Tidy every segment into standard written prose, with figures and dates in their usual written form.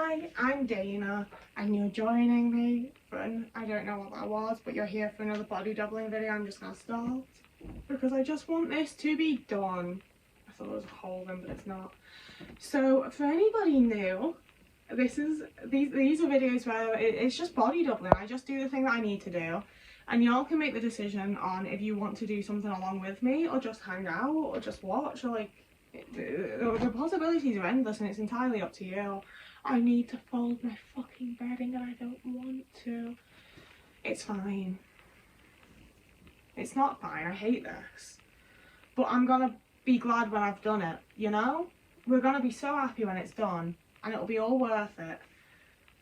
Hi, I'm Dana, and you're joining me for I don't know what that was, but you're here for another body doubling video. I'm just gonna start because I just want this to be done. I thought there was a hole in, but it's not. So for anybody new, these are videos where it's just body doubling. I just do the thing that I need to do, and y'all can make the decision on if you want to do something along with me, or just hang out, or just watch, or like. The possibilities are endless and it's entirely up to you. I need to fold my fucking bedding and I don't want to. It's fine. It's not fine, I hate this. But I'm gonna be glad when I've done it, you know? We're gonna be so happy when it's done and it'll be all worth it.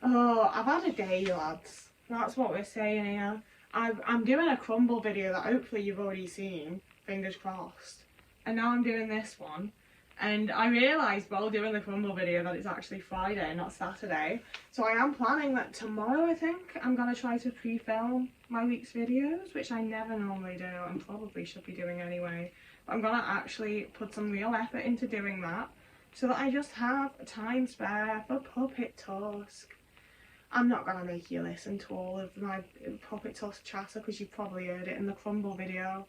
Oh, I've had a day, lads. That's what we're saying here. I'm doing a crumble video that hopefully you've already seen, fingers crossed. And now I'm doing this one. And I realised while doing the crumble video that it's actually Friday, not Saturday. So I am planning that tomorrow, I think, I'm going to try to pre-film my week's videos, which I never normally do and probably should be doing anyway. But I'm going to actually put some real effort into doing that so that I just have time spare for Puppet Tusk. I'm not going to make you listen to all of my Puppet Tusk chatter because you've probably heard it in the crumble video.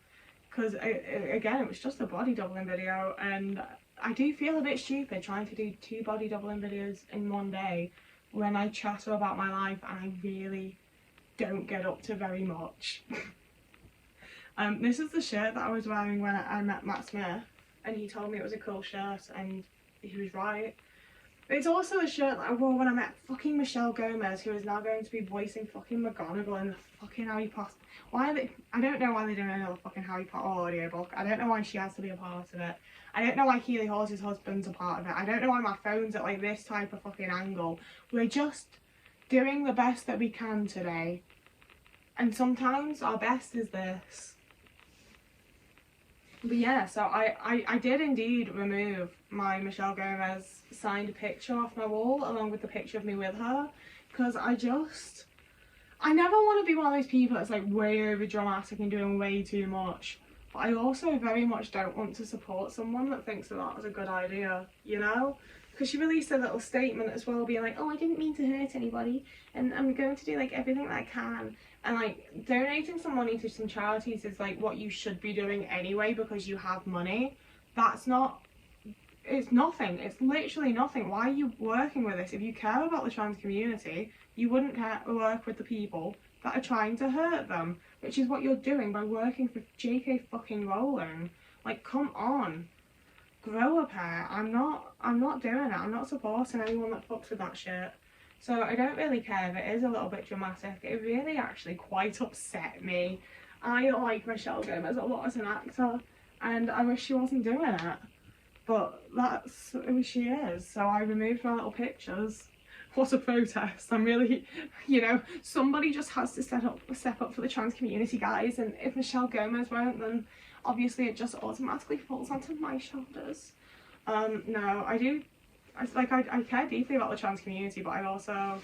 Because, again, it was just a body doubling video and I do feel a bit stupid trying to do 2 body doubling videos in one day when I chatter about my life and I really don't get up to very much. This is the shirt that I was wearing when I met Matt Smith and he told me it was a cool shirt and he was right. It's also the shirt that I wore when I met fucking Michelle Gomez, who is now going to be voicing fucking McGonagall in the fucking Harry Potter. Why are they? I don't know why they're doing another fucking Harry Potter audiobook. I don't know why she has to be a part of it. I don't know why Keely Hawes' husband's a part of it. I don't know why my phone's at like this type of fucking angle. We're just doing the best that we can today. And sometimes our best is this. But yeah, so I did indeed remove my Michelle Gomez signed picture off my wall along with the picture of me with her because I never want to be one of those people that's like way over dramatic and doing way too much, but I also very much don't want to support someone that thinks that that was a good idea, you know? Because she released a little statement as well being like, oh, I didn't mean to hurt anybody and I'm going to do like everything that I can, and like donating some money to some charities is like what you should be doing anyway because you have money. That's not, it's nothing, it's literally nothing. Why are you working with this? If you care about the trans community, you wouldn't work with the people that are trying to hurt them, which is what you're doing by working for JK fucking Rowling. Like, come on. Grow a pair. I'm not doing it. I'm not supporting anyone that fucks with that shit. So I don't really care if it is a little bit dramatic. It really actually quite upset me. I like Michelle Gomez a lot as an actor and I wish she wasn't doing it. But that's who she is. So I removed my little pictures. What a protest. I'm really, you know, somebody just has to step up for the trans community, guys, and if Michelle Gomez won't, then obviously it just automatically falls onto my shoulders. No, I care deeply about the trans community, but I also,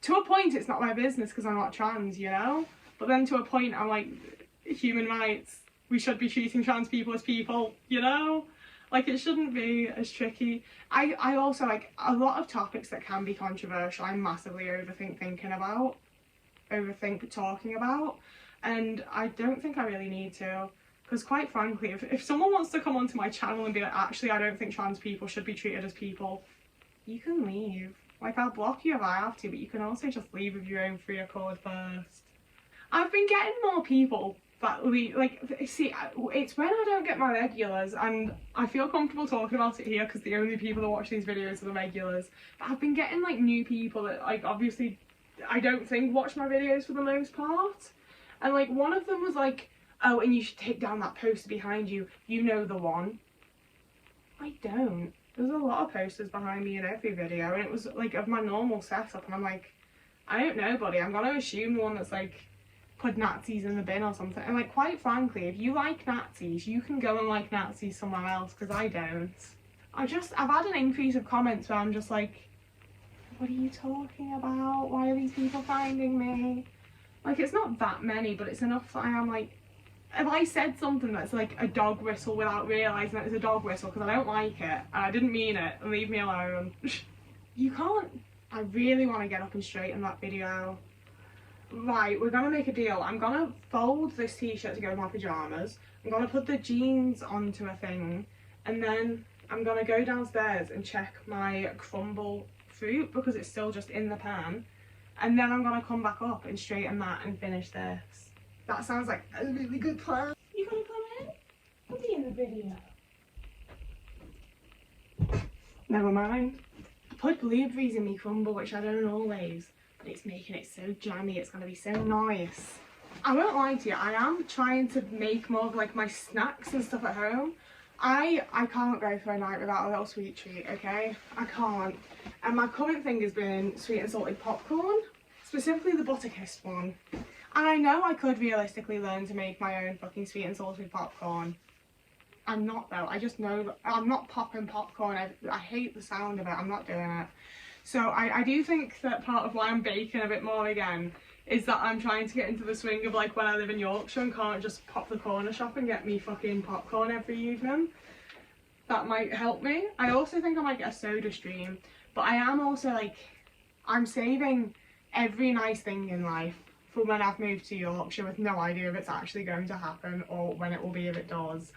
to a point it's not my business because I'm not trans, you know? But then to a point I'm like, human rights, we should be treating trans people as people, you know? Like, it shouldn't be as tricky. I also, like, a lot of topics that can be controversial, I massively overthink talking about, and I don't think I really need to, because quite frankly, if someone wants to come onto my channel and be like, actually, I don't think trans people should be treated as people, you can leave. Like, I'll block you if I have to, but you can also just leave of your own free accord first. I've been getting more people that see, it's when I don't get my regulars, and I feel comfortable talking about it here because the only people that watch these videos are the regulars, but I've been getting like new people that like obviously I don't think watch my videos for the most part, and like one of them was like, oh, and you should take down that poster behind you, you know the one. I don't. There's a lot of posters behind me in every video and it was like of my normal setup and I'm like, I don't know, buddy, I'm gonna assume the one that's like put Nazis in the bin or something. And like, quite frankly, if you like Nazis, you can go and like Nazis somewhere else, because I don't. I've had an increase of comments where I'm just like, what are you talking about? Why are these people finding me? Like, it's not that many, but it's enough that I am like, if I said something that's like a dog whistle without realising that it's a dog whistle because I don't like it and I didn't mean it, leave me alone. you can't. I really want to get up and straighten that video. Right, we're gonna make a deal. I'm gonna fold this t-shirt to go with my pajamas. I'm gonna put the jeans onto a thing, and then I'm gonna go downstairs and check my crumble fruit because it's still just in the pan, and then I'm gonna come back up and straighten that and finish this. That sounds like a really good plan. You gonna come in? I'll be in the video. Never mind. I put blueberries in my crumble, which I don't always, but it's making it so jammy. It's gonna be so nice. I won't lie to you, I am trying to make more of like my snacks and stuff at home. I can't go for a night without a little sweet treat, okay? I can't. And my current thing has been sweet and salted popcorn, specifically the Butterkist one. And I know I could realistically learn to make my own fucking sweet and salted popcorn. I'm not though, I just know that I'm not popping popcorn. I hate the sound of it, I'm not doing it. So I do think that part of why I'm baking a bit more again is that I'm trying to get into the swing of like when I live in Yorkshire and can't just pop the corner shop and get me fucking popcorn every evening. That might help me. I also think I might get a soda stream, but I am also like, I'm saving every nice thing in life for when I've moved to Yorkshire with no idea if it's actually going to happen or when it will be if it does.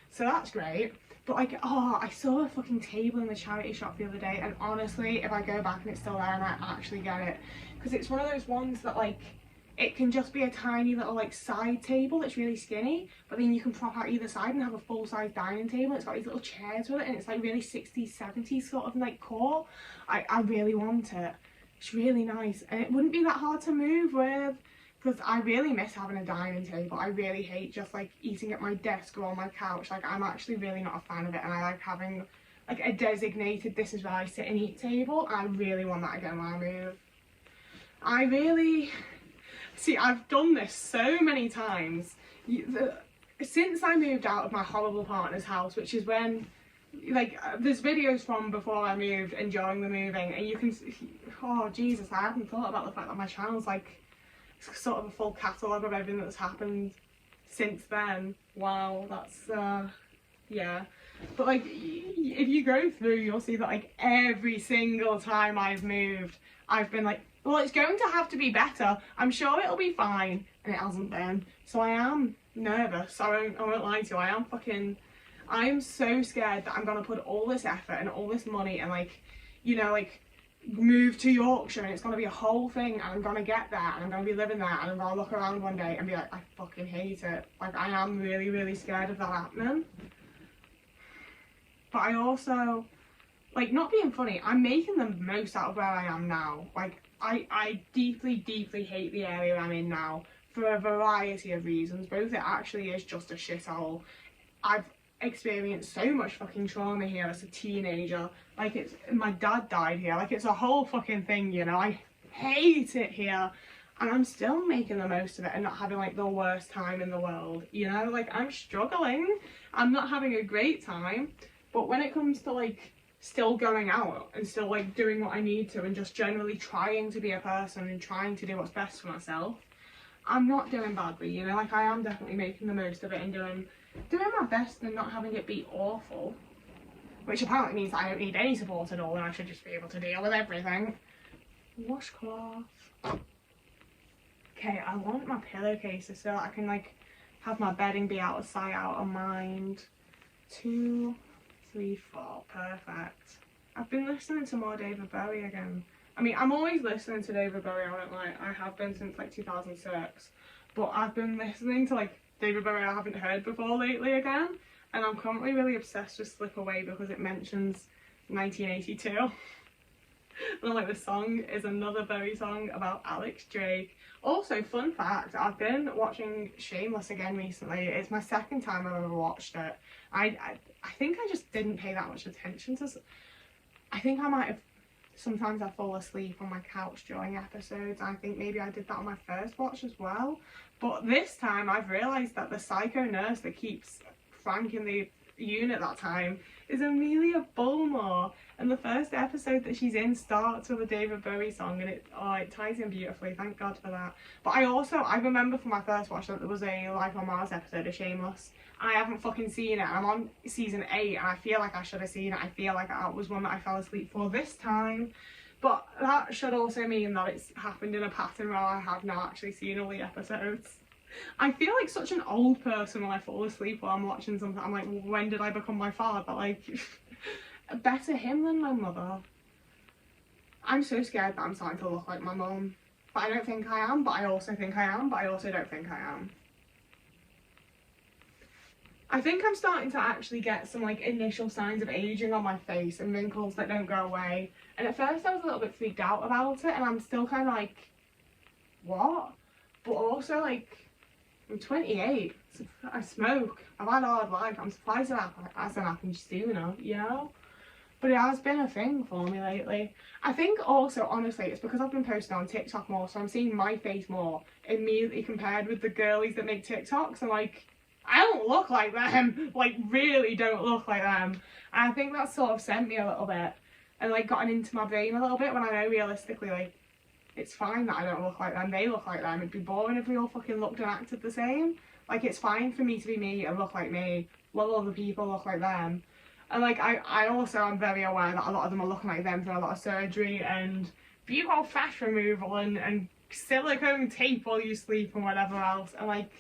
So that's great. But like, oh, I saw a fucking table in the charity shop the other day, and honestly, if I go back and it's still there and I actually get it, because it's one of those ones that like, it can just be a tiny little like side table that's really skinny, but then you can prop out either side and have a full-size dining table. It's got these little chairs with it, and it's like really 60s, 70s sort of like core. I really want it. It's really nice, and it wouldn't be that hard to move with, because I really miss having a dining table. I really hate just like eating at my desk or on my couch. Like, I'm actually really not a fan of it, and I like having like a designated this is where I sit and eat table. I really want that again when I move. I really see, I've done this so many times since I moved out of my horrible partner's house, which is when, like, there's videos from before I moved and during the moving, and you can see, oh Jesus, I hadn't thought about the fact that my channel's like sort of a full catalogue of everything that's happened since then. Wow, that's yeah. But like, if you go through, you'll see that like every single time I've moved, I've been like, well, it's going to have to be better. I'm sure it'll be fine, and it hasn't been. So I am nervous. I won't lie to you. I am so scared that I'm gonna put all this effort and all this money and like, you know, like move to Yorkshire, and it's gonna be a whole thing, and I'm gonna get there and I'm gonna be living there, and I'm gonna look around one day and be like, I fucking hate it. Like, I am really, really scared of that happening. But I also, like, not being funny, I'm making the most out of where I am now. Like, I deeply, deeply hate the area I'm in now for a variety of reasons. Both it actually is just a shithole. I've experienced so much fucking trauma here as a teenager. Like, it's, my dad died here. Like, it's a whole fucking thing, you know. I hate it here. And I'm still making the most of it and not having like the worst time in the world, you know. Like, I'm struggling. I'm not having a great time. But when it comes to like still going out and still like doing what I need to and just generally trying to be a person and trying to do what's best for myself, I'm not doing badly, you know. Like, I am definitely making the most of it and doing my best and not having it be awful, which apparently means that I don't need any support at all and I should just be able to deal with everything. Washcloth. Okay, I want my pillowcases so that I can like have my bedding be out of sight, out of mind. 2, 3, 4, perfect. I've been listening to more David Bowie again. I mean, I'm always listening to David Bowie, I won't lie. I have been since like 2006. But I've been listening to like David Bowie I haven't heard before lately again. And I'm currently really obsessed with Slip Away because it mentions 1982. And like, the song is another Bowie song about Alex Drake. Also, fun fact, I've been watching Shameless again recently. It's my second time I've ever watched it. I think I just didn't pay that much attention to. I think I might have. Sometimes I fall asleep on my couch during episodes. I think maybe I did that on my first watch as well. But this time I've realised that the psycho nurse that keeps Frank in the unit that time is Amelia Bullmore, and the first episode that she's in starts with a David Bowie song, and it ties in beautifully. Thank God for that. But I remember from my first watch that there was a Life on Mars episode of Shameless. I haven't fucking seen it. I'm on season 8, and I feel like I should have seen it. I feel like that was one that I fell asleep for this time. But that should also mean that it's happened in a pattern where I have not actually seen all the episodes. I feel like such an old person when I fall asleep while I'm watching something. I'm like, when did I become my father? Like, better him than my mother. I'm so scared that I'm starting to look like my mum. But I don't think I am, but I also think I am, but I also don't think I am. I think I'm starting to actually get some like initial signs of aging on my face and wrinkles that don't go away. And at first I was a little bit freaked out about it, and I'm still kind of like, what? But also like, I'm 28, I smoke, I've had a hard life, I'm surprised that hasn't happened sooner, you know? But it has been a thing for me lately. I think also, honestly, it's because I've been posting on TikTok more, so I'm seeing my face more immediately compared with the girlies that make TikToks. And like, I don't look like them, like really don't look like them. And I think that sort of sent me a little bit and like gotten into my brain a little bit, when I know realistically like, it's fine that I don't look like them, they look like them. It'd be boring if we all fucking looked and acted the same. Like, it's fine for me to be me and look like me, while other people look like them. And like, I also am very aware that a lot of them are looking like them through a lot of surgery and buccal fat removal and silicone tape while you sleep and whatever else. And like,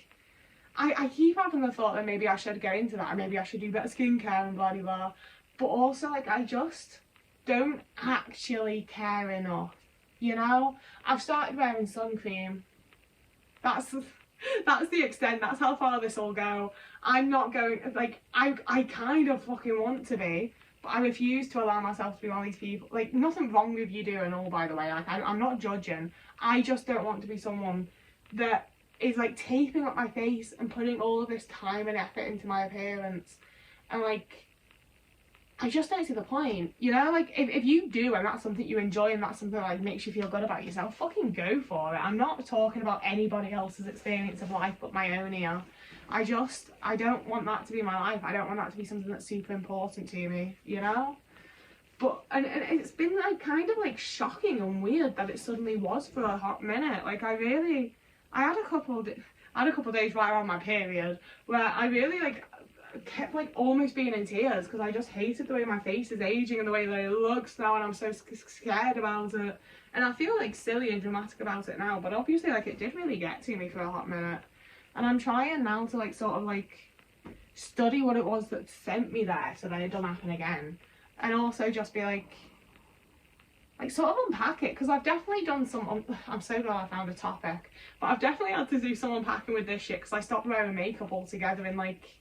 I keep having the thought that maybe I should get into that, and maybe I should do better skincare and blah blah blah. But also like, I just don't actually care enough. You know, I've started wearing sun cream. That's the extent, that's how far this will go. I'm not going, like, I kind of fucking want to be, but I refuse to allow myself to be one of these people. Like, nothing wrong with you doing all, by the way, like, I'm not judging. I just don't want to be someone that is like taping up my face and putting all of this time and effort into my appearance. And like, I just don't see the point, you know? Like, if you do and that's something you enjoy and that's something that like makes you feel good about yourself, fucking go for it. I'm not talking about anybody else's experience of life but my own here. I don't want that to be my life. I don't want that to be something that's super important to me, you know? But, and it's been like kind of like shocking and weird that it suddenly was for a hot minute. Like, I had a couple of days right around my period where I really like kept like almost being in tears because I just hated the way my face is aging and the way that it looks now, and I'm so scared about it. And I feel like silly and dramatic about it now, but obviously like it did really get to me for a hot minute. And I'm trying now to like sort of like study what it was that sent me there so that it doesn't happen again. And also just be like sort of unpack it, because I've definitely done some, I'm so glad I found a topic, but I've definitely had to do some unpacking with this shit because I stopped wearing makeup altogether in like,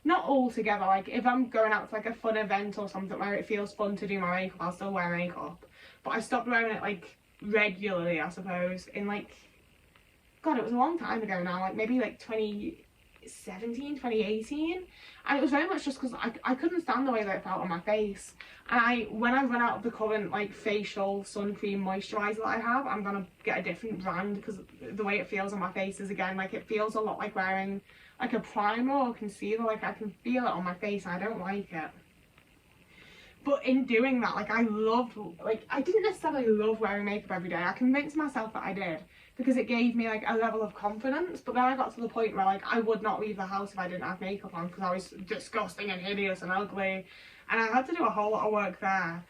not all together, like if I'm going out to like a fun event or something where it feels fun to do my makeup, I'll still wear makeup. But I stopped wearing it like regularly, I suppose, in like, God, it was a long time ago now, like maybe like 2017, 2018. And it was very much just because I couldn't stand the way that it felt on my face. And when I run out of the current like facial sun cream moisturiser that I have, I'm gonna get a different brand because the way it feels on my face is, again, like it feels a lot like wearing like a primer or concealer. Like, I can feel it on my face and I don't like it. But in doing that, like, I didn't necessarily love wearing makeup every day. I convinced myself that I did because it gave me like a level of confidence. But then I got to the point where like I would not leave the house if I didn't have makeup on because I was disgusting and hideous and ugly. And I had to do a whole lot of work there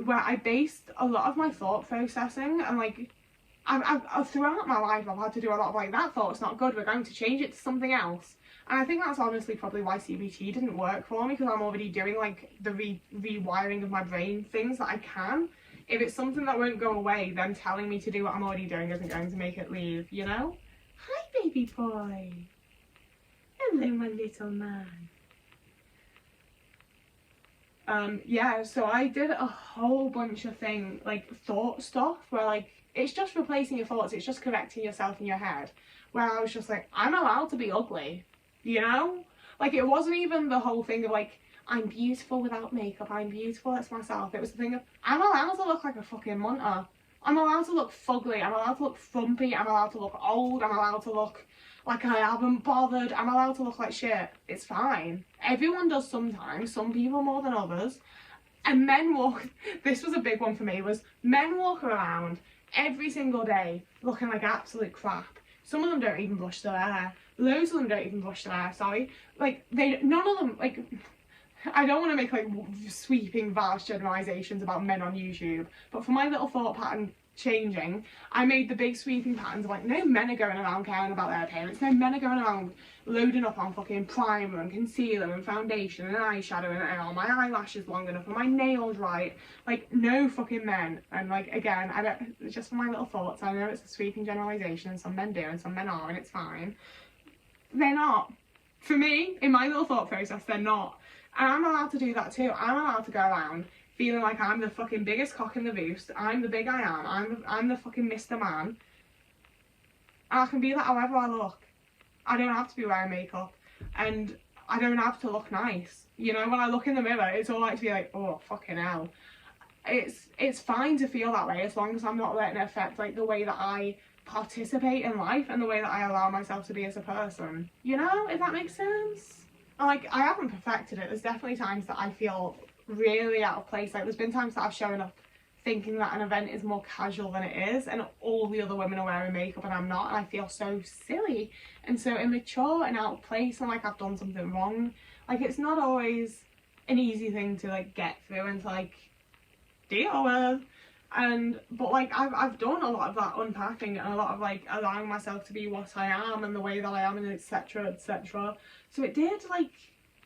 where I based a lot of my thought processing, and like I've throughout my life I've had to do a lot of like, that thought's not good, we're going to change it to something else. And I think that's honestly probably why CBT didn't work for me, because I'm already doing like the rewiring of my brain things that I can. If it's something that won't go away, then telling me to do what I'm already doing isn't going to make it leave, you know? Hi, baby boy. Hello, my little man. Yeah, so I did a whole bunch of thought stuff where like, it's just replacing your thoughts, it's just correcting yourself in your head. Where I was just like, I'm allowed to be ugly, you know? Like, it wasn't even the whole thing of like, I'm beautiful without makeup, I'm beautiful as myself. It was the thing of, I'm allowed to look like a fucking munter. I'm allowed to look fugly, I'm allowed to look frumpy, I'm allowed to look old, I'm allowed to look Like, I haven't bothered. I'm allowed to look like shit. It's fine. Everyone does sometimes. Some people more than others. And men walk, this was a big one for me, was men walk around every single day looking like absolute crap. Some of them don't even brush their hair. Loads of them don't even brush their hair, sorry. Like, none of them, like, I don't want to make, like, sweeping, vast generalisations about men on YouTube, but for my little thought pattern changing, I made the big sweeping patterns of, like, no men are going around caring about their appearance. No men are going around loading up on fucking primer and concealer and foundation and eyeshadow and are my eyelashes long enough and my nails right. Like, no fucking men. And, like, again, I don't, just for my little thoughts, I know it's a sweeping generalisation and some men do and some men are, and it's fine. They're not. For me, in my little thought process, they're not. And I'm allowed to do that too. I'm allowed to go around feeling like I'm the fucking biggest cock in the boost. I'm the big I am. I'm the fucking Mr. Man. And I can be that however I look. I don't have to be wearing makeup. And I don't have to look nice. You know, when I look in the mirror, it's all right to be like, oh, fucking hell. It's fine to feel that way as long as I'm not letting it affect, like, the way that I participate in life and the way that I allow myself to be as a person. You know, if that makes sense? Like, I haven't perfected it. There's definitely times that I feel really out of place. Like, there's been times that I've shown up thinking that an event is more casual than it is, and all the other women are wearing makeup and I'm not, and I feel so silly and so immature and out of place and like I've done something wrong. Like, it's not always an easy thing to, like, get through and to, like, deal with. But like, I've done a lot of that unpacking and a lot of, like, allowing myself to be what I am and the way that I am and etc, etc. So it did, like,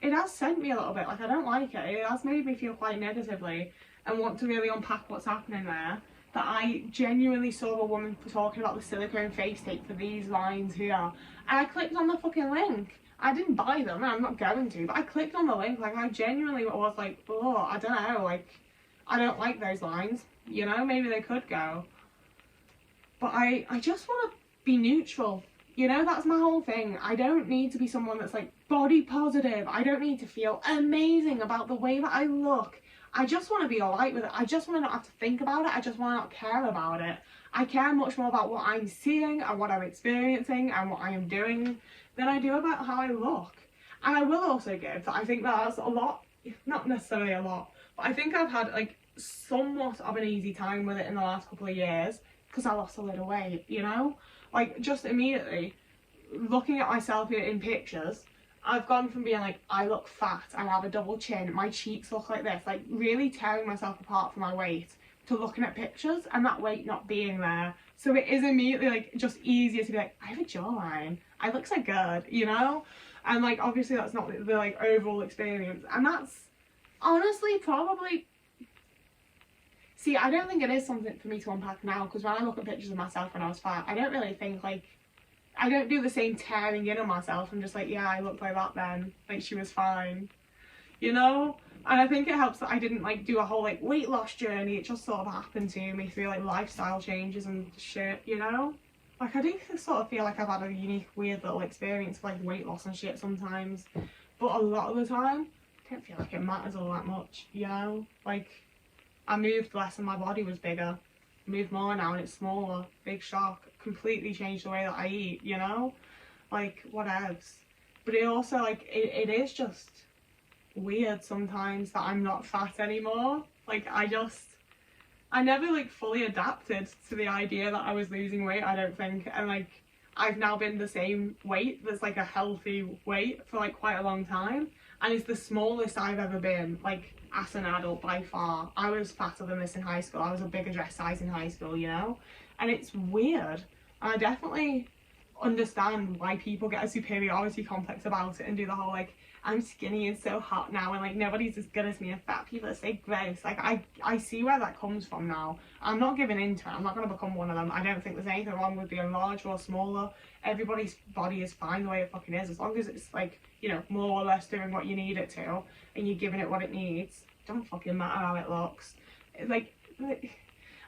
it has sent me a little bit, like, I don't like it. It has made me feel quite negatively and want to really unpack what's happening there. That I genuinely saw a woman talking about the silicone face tape for these lines here, and I clicked on the fucking link. I didn't buy them, and I'm not going to, but I clicked on the link. Like, I genuinely was like, oh, I don't know, like, I don't like those lines, you know, maybe they could go. But I just want to be neutral. You know, that's my whole thing. I don't need to be someone that's, like, body positive. I don't need to feel amazing about the way that I look. I just want to be alright with it. I just want to not have to think about it. I just want to not care about it. I care much more about what I'm seeing and what I'm experiencing and what I am doing than I do about how I look. And I will also give that I think that's a lot, not necessarily a lot, but I think I've had, like, somewhat of an easy time with it in the last couple of years because I lost a little weight, you know? Like, just immediately looking at myself in pictures, I've gone from being like, I look fat, I have a double chin, my cheeks look like this, like really tearing myself apart for my weight, to looking at pictures and that weight not being there. So it is immediately, like, just easier to be like, I have a jawline, I look so good, you know? And, like, obviously that's not the like, overall experience. And that's honestly probably... See, I don't think it is something for me to unpack now, because when I look at pictures of myself when I was fat, I don't really think, like, I don't do the same tearing in on myself. I'm just like, yeah, I looked like that then. Like, she was fine. You know? And I think it helps that I didn't, like, do a whole, like, weight loss journey. It just sort of happened to me through, like, lifestyle changes and shit, you know? Like, I do sort of feel like I've had a unique, weird little experience of, like, weight loss and shit sometimes. But a lot of the time, I don't feel like it matters all that much, you know? Like, I moved less and my body was bigger. Moved more now and it's smaller. Big shock. Completely changed the way that I eat, you know? Like, whatevs. But it also, like, it is just weird sometimes that I'm not fat anymore. Like, I never, like, fully adapted to the idea that I was losing weight, I don't think. And, like, I've now been the same weight that's, like, a healthy weight for, like, quite a long time. And it's the smallest I've ever been, like, as an adult by far. I was fatter than this in high school. I was a bigger dress size in high school, you know? And it's weird. And I definitely understand why people get a superiority complex about it and do the whole, like, I'm skinny and so hot now and, like, nobody's as good as me and fat people are so gross. Like, I see where that comes from now. I'm not giving into it. I'm not going to become one of them. I don't think there's anything wrong with being larger or smaller. Everybody's body is fine the way it fucking is. As long as it's, like, you know, more or less doing what you need it to and you're giving it what it needs. It don't fucking matter how it looks. Like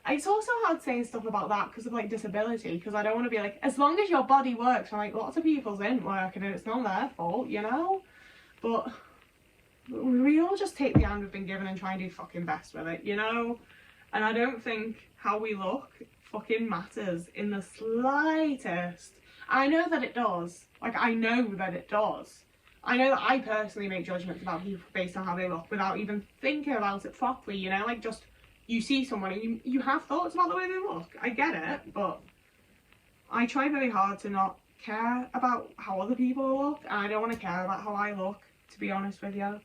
it's also hard saying stuff about that because of, like, disability, because I don't want to be like, as long as your body works. I'm like, lots of people's didn't work and it's not their fault, you know? But we all just take the hand we've been given and try and do fucking best with it, you know? And I don't think how we look fucking matters in the slightest. I know that it does. Like, I know that it does. I know that I personally make judgments about people based on how they look without even thinking about it properly, you know? Like, just, you see someone and you have thoughts about the way they look. I get it, but I try very hard to not care about how other people look, and I don't want to care about how I look, to be honest with you.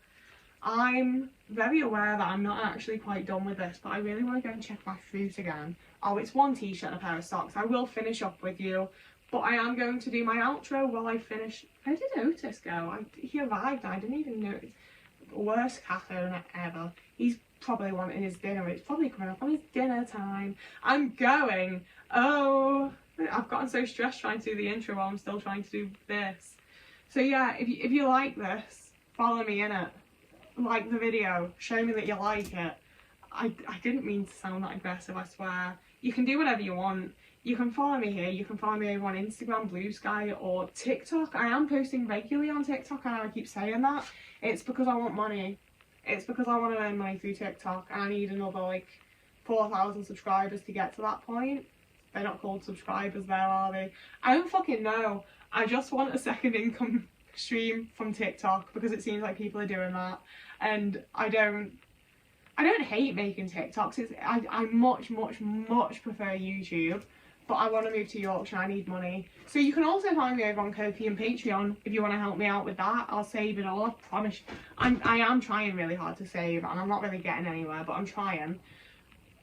I'm very aware that I'm not actually quite done with this, but I really want to go and check my fruit again. Oh, it's one t-shirt and a pair of socks. I will finish up with you, but I am going to do my outro while I finish. How did Otis go? He arrived and I didn't even notice. Worst cat owner ever. He's probably wanting his dinner. It's probably coming up on his dinner time. I'm going. Oh, I've gotten so stressed trying to do the intro while I'm still trying to do this. So yeah, if you like this, follow me in it. Like the video, show me that you like it. I didn't mean to sound that aggressive, I swear. You can do whatever you want. You can follow me here, you can follow me over on Instagram, Blue Sky, or TikTok. I am posting regularly on TikTok, and I keep saying that. It's because I want money. It's because I want to earn money through TikTok, and I need another like 4,000 subscribers to get to that point. They're not called subscribers there, are they? I don't fucking know. I just want a second income stream from TikTok because it seems like people are doing that, and I don't hate making TikToks. I much prefer YouTube, but I want to move to Yorkshire. I need money. So you can also find me over on Ko-fi and Patreon if you want to help me out with that. I'll save it all, I promise. I am trying really hard to save, and I'm not really getting anywhere, but I'm trying.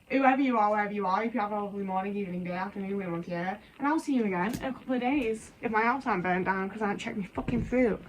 Whoever you are, wherever you are, if you have a lovely morning, evening, day, afternoon, we want you. And I'll see you again in a couple of days if my house ain't burnt down because I haven't checked my fucking fruit.